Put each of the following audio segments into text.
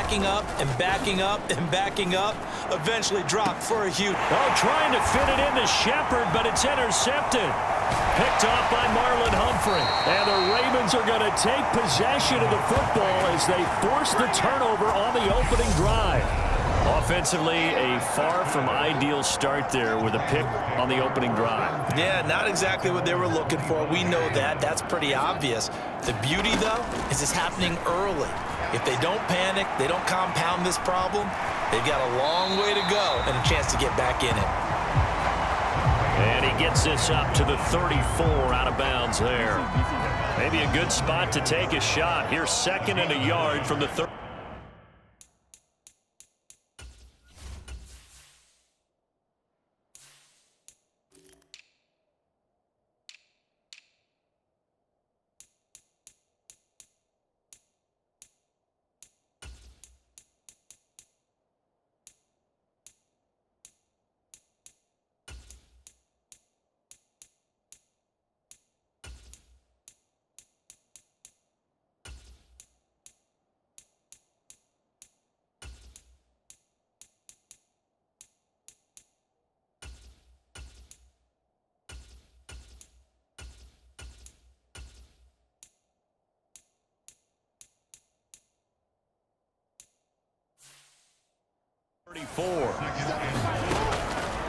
backing up and backing up and backing up, eventually dropped for a huge... Oh, trying to fit it into Shepard, but it's intercepted. Picked off by Marlon Humphrey. And the Ravens are going to take possession of the football as they force the turnover on the opening drive. Offensively, a far from ideal start there with a pick on the opening drive. Yeah, not exactly what they were looking for. We know that. That's pretty obvious. The beauty, though, is it's happening early. If they don't panic, they don't compound this problem, they've got a long way to go and a chance to get back in it. And he gets this up to the 34 out of bounds there. Maybe a good spot to take a shot. Here's 2nd and a yard from the 30.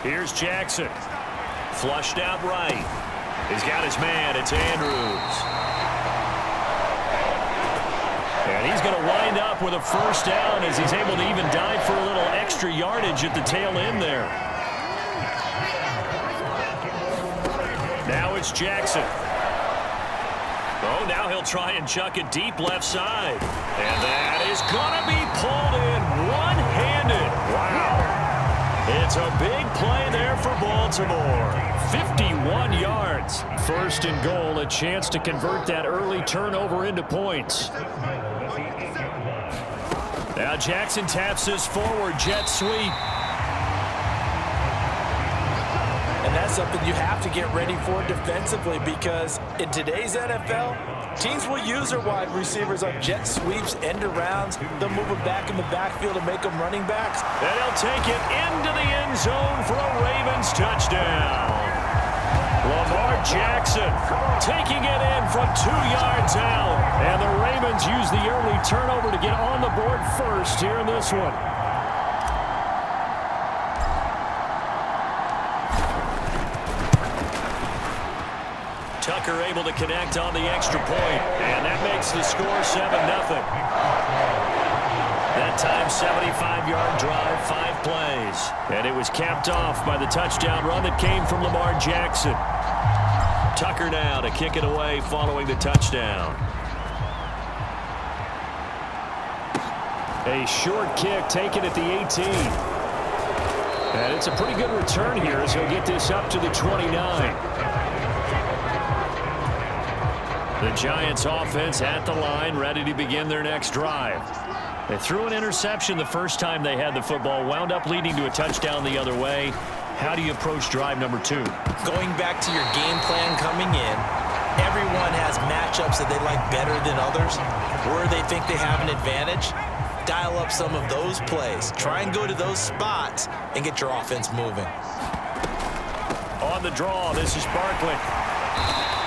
Here's Jackson. Flushed out right. He's got his man. It's Andrews. And he's going to wind up with a first down as he's able to even dive for a little extra yardage at the tail end there. Now it's Jackson. Oh, now he'll try and chuck it deep left side. And that is going to be pulled in one-handed. Wow. It's a big play there for Baltimore. 51 yards. 1st and goal, a chance to convert that early turnover into points. Now Jackson taps this forward jet sweep. And that's something you have to get ready for defensively because in today's NFL, teams will use their wide receivers on jet sweeps, end arounds. They'll move them back in the backfield and make them running backs. And he'll take it into the end zone for a Ravens touchdown. Lamar Jackson taking it in from 2 yards out. And the Ravens use the early turnover to get on the board first here in this one. Tucker able to connect on the extra point, and that makes the score 7-0. That time, 75-yard drive, 5 plays. And it was capped off by the touchdown run that came from Lamar Jackson. Tucker now to kick it away following the touchdown. A short kick taken at the 18. And it's a pretty good return here as he'll get this up to the 29. The Giants offense at the line, ready to begin their next drive. They threw an interception the first time they had the football, wound up leading to a touchdown the other way. How do you approach drive number 2? Going back to your game plan coming in, everyone has matchups that they like better than others, where they think they have an advantage. Dial up some of those plays. Try and go to those spots and get your offense moving. On the draw, this is Barkley.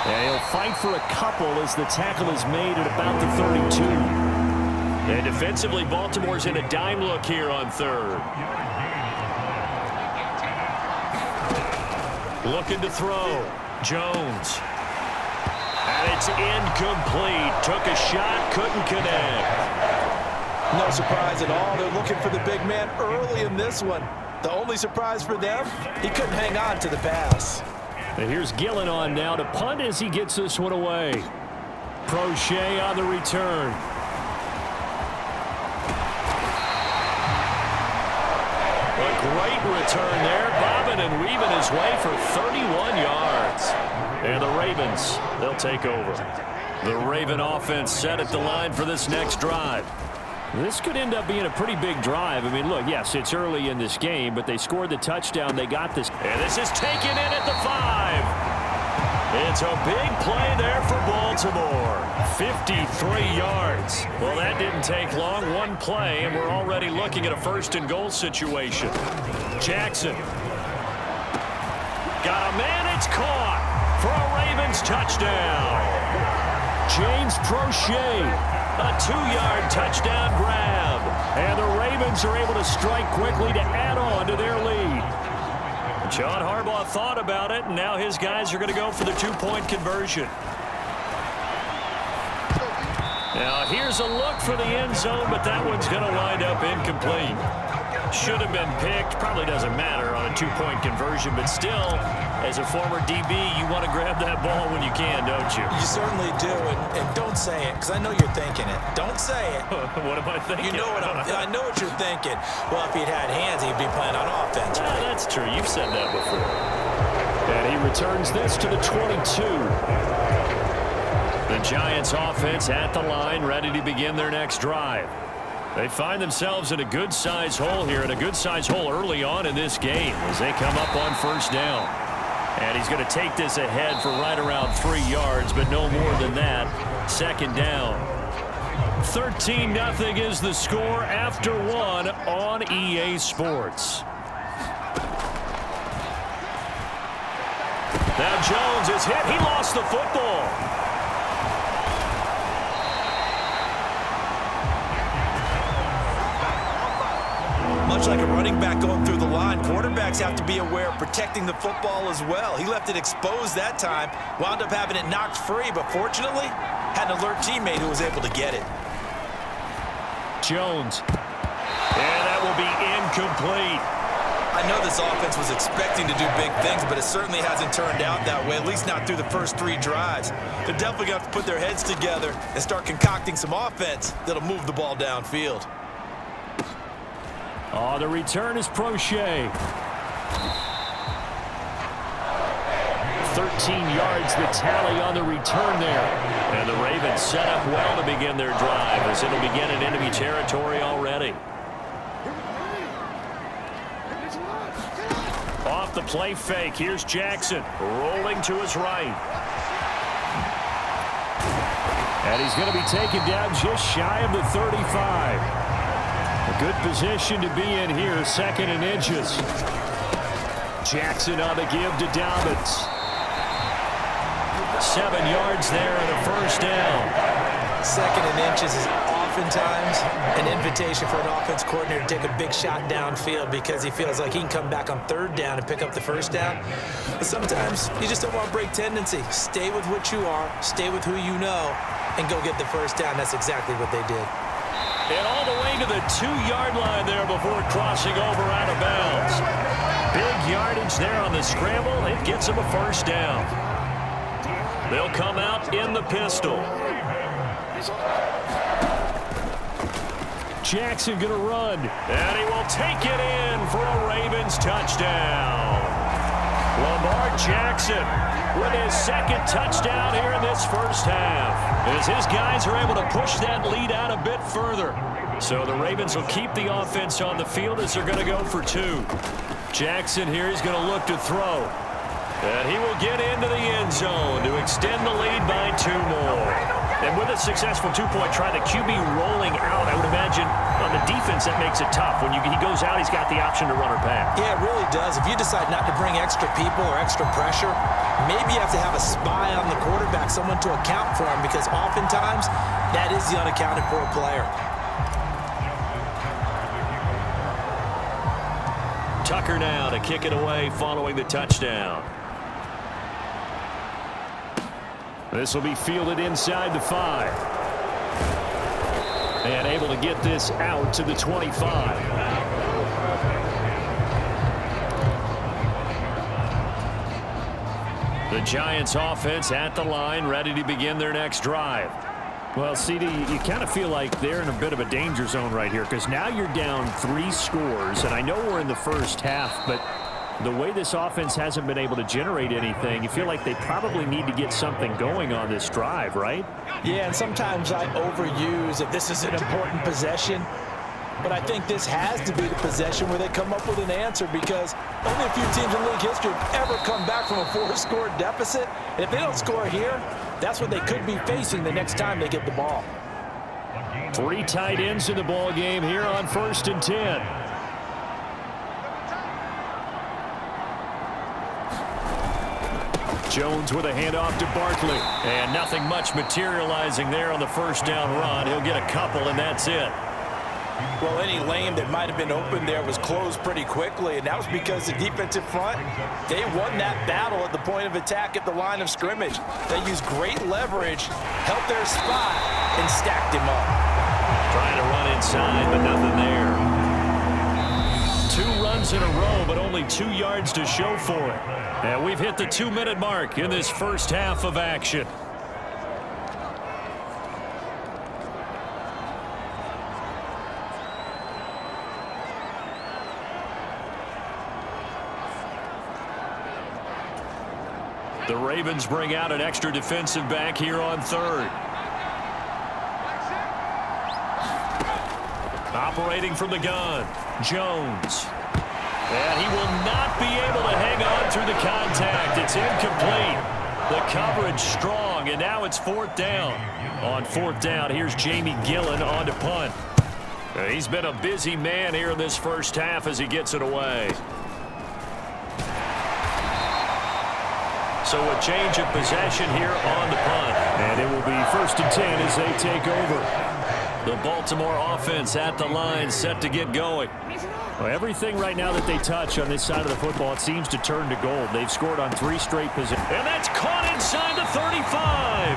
And he'll fight for a couple as the tackle is made at about the 32. And defensively, Baltimore's in a dime look here on 3rd. Looking to throw. Jones. And it's incomplete. Took a shot, couldn't connect. No surprise at all. They're looking for the big man early in this one. The only surprise for them, he couldn't hang on to the pass. And here's Gillen on now to punt as he gets this one away. Prochet on the return. A great return there, bobbing and weaving his way for 31 yards. And the Ravens, they'll take over. The Raven offense set at the line for this next drive. This could end up being a pretty big drive. I mean, look, yes, it's early in this game, but they scored the touchdown. They got this. And this is taken in at the 5. It's a big play there for Baltimore. 53 yards. Well, that didn't take long. One play, and we're already looking at a first-and-goal situation. Jackson. Got a man. It's caught for a Ravens touchdown. James Prochet. A 2-yard touchdown grab. And the Ravens are able to strike quickly to add on to their lead. John Harbaugh thought about it, and now his guys are going to go for the 2-point conversion. Now, here's a look for the end zone, but that one's going to wind up incomplete. Should have been picked. Probably doesn't matter on a 2-point conversion, but still, as a former DB, you want to grab that ball when you can, don't you? You certainly do, and don't say it, because I know you're thinking it. Don't say it. What am I thinking? You know what I know what you're thinking. Well, if he'd had hands, he'd be playing on offense. Right? That's true. You've said that before. And he returns this to the 22. The Giants offense at the line, ready to begin their next drive. They find themselves in a good-sized hole here, and a good-sized hole early on in this game as they come up on first down. And he's going to take this ahead for right around 3 yards, but no more than that. Second down. 13-0 is the score after 1 on EA Sports. Now Jones is hit. He lost the football. Much like a running back going through the line, quarterbacks have to be aware of protecting the football as well. He left it exposed that time, wound up having it knocked free, but fortunately, had an alert teammate who was able to get it. Jones. And that will be incomplete. I know this offense was expecting to do big things, but it certainly hasn't turned out that way, at least not through the first 3 drives. They're definitely going to have to put their heads together and start concocting some offense that'll move the ball downfield. Oh, the return is Prochet. 13 yards the tally on the return there. And the Ravens set up well to begin their drive as it'll begin in enemy territory already. Off the play fake, here's Jackson rolling to his right. And he's going to be taken down just shy of the 35. A good position to be in here, 2nd and inches. Jackson on the give to Dobbins. 7 yards there and a first down. 2nd and inches is oftentimes an invitation for an offense coordinator to take a big shot downfield because he feels like he can come back on 3rd down and pick up the first down. But sometimes you just don't want to break tendency. Stay with what you are, stay with who you know, and go get the first down. That's exactly what they did. And all the way to the 2-yard line there before crossing over out of bounds. Big yardage there on the scramble. It gets him a first down. They'll come out in the pistol. Jackson going to run. And he will take it in for a Ravens touchdown. Lamar Jackson with his 2nd touchdown here in this first half, as his guys are able to push that lead out a bit further. So the Ravens will keep the offense on the field as they're going to go for 2. Jackson here is going to look to throw. And he will get into the end zone to extend the lead by 2 more. And with a successful 2-point try, the QB rolling out, I would imagine on the defense that makes it tough. When he goes out, he's got the option to run or pass. Yeah, it really does. If you decide not to bring extra people or extra pressure, maybe you have to have a spy on the quarterback, someone to account for him, because oftentimes that is the unaccounted for player. Tucker now to kick it away following the touchdown. This will be fielded inside the 5. And able to get this out to the 25. The Giants offense at the line, ready to begin their next drive. Well, CD, you kind of feel like they're in a bit of a danger zone right here, because now you're down 3 scores, and I know we're in the first half, but the way this offense hasn't been able to generate anything, you feel like they probably need to get something going on this drive, right? Yeah, and sometimes I overuse if this is an important possession. But I think this has to be the possession where they come up with an answer, because only a few teams in league history have ever come back from a 4-score deficit. And if they don't score here, that's what they could be facing the next time they get the ball. 3 tight ends in the ball game here on 1st and 10. Jones with a handoff to Barkley. And nothing much materializing there on the first down run. He'll get a couple, and that's it. Well, any lane that might have been open there was closed pretty quickly, and that was because the defensive front, they won that battle at the point of attack at the line of scrimmage. They used great leverage, held their spot, and stacked him up. Trying to run inside, but nothing there. 2 runs in a row, but only 2 yards to show for it. And we've hit the 2-minute mark in this first half of action. The Ravens bring out an extra defensive back here on 3rd. Operating from the gun, Jones. And he will not be able to hang on through the contact. It's incomplete. The coverage strong, and now it's 4th down. On 4th down, here's Jamie Gillen on to punt. He's been a busy man here in this first half as he gets it away. So a change of possession here on the punt. And it will be 1st and 10 as they take over. The Baltimore offense at the line, set to get going. Well, everything right now that they touch on this side of the football, it seems to turn to gold. They've scored on 3 straight possessions. And that's caught inside the 35.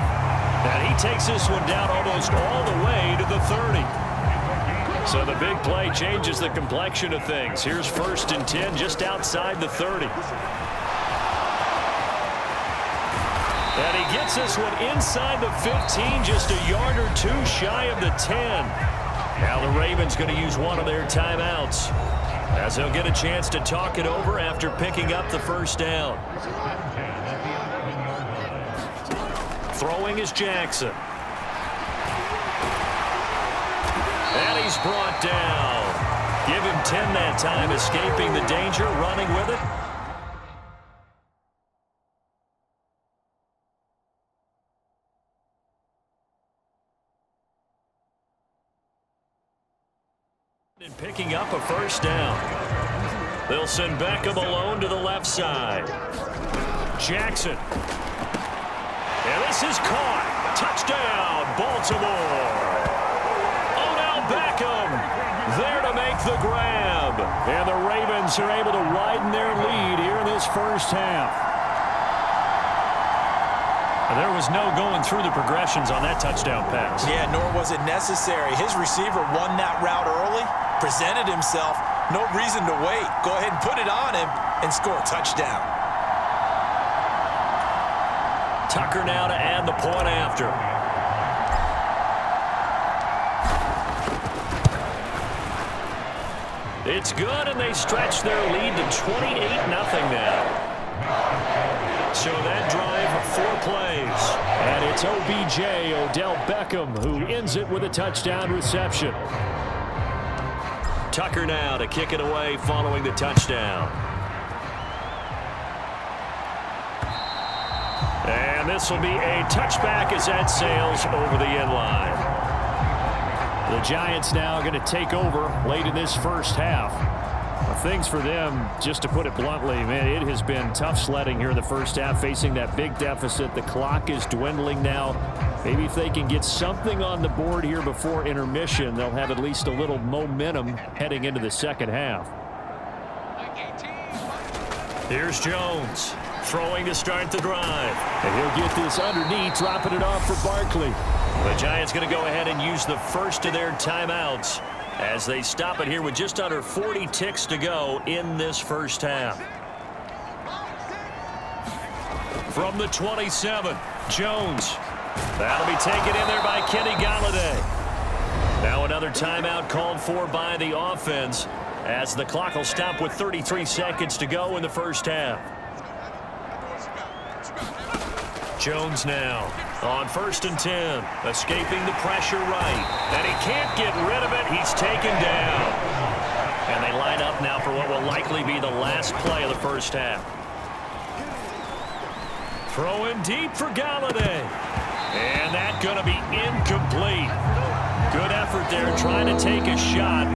And he takes this one down almost all the way to the 30. So the big play changes the complexion of things. Here's 1st and 10 just outside the 30. And he gets this one inside the 15, just a yard or 2 shy of the 10. Now the Ravens going to use one of their timeouts, as they'll get a chance to talk it over after picking up the first down. Throwing is Jackson. And he's brought down. Give him 10 that time, escaping the danger, running with it. And picking up a first down. They'll send Beckham alone to the left side. Jackson. And this is caught. Touchdown, Baltimore. Odell Beckham there to make the grab. And the Ravens are able to widen their lead here in this first half. There was no going through the progressions on that touchdown pass. Yeah, nor was it necessary. His receiver won that route early, presented himself, no reason to wait. Go ahead and put it on him and score a touchdown. Tucker now to add the point after. It's good, and they stretch their lead to 28-0 now. So that drive, 4 plays. And it's OBJ, Odell Beckham, who ends it with a touchdown reception. Tucker now to kick it away following the touchdown. And this will be a touchback as that sails over the end line. The Giants now going to take over late in this first half. Things for them, just to put it bluntly, man, it has been tough sledding here in the first half, facing that big deficit. The clock is dwindling now. Maybe if they can get something on the board here before intermission, they'll have at least a little momentum heading into the second half. Here's Jones, throwing to start the drive. And he'll get this underneath, dropping it off for Barkley. The Giants going to go ahead and use the first of their timeouts as they stop it here with just under 40 ticks to go in this first half. From the 27, Jones. That'll be taken in there by Kenny Golladay. Now another timeout called for by the offense, as the clock will stop with 33 seconds to go in the first half. Jones now on 1st and 10, escaping the pressure right. And he can't get rid of it. He's taken down. will likely be the last play of the first half. Throwing deep for Galladay. And that's going to be incomplete. Good effort there trying to take a shot.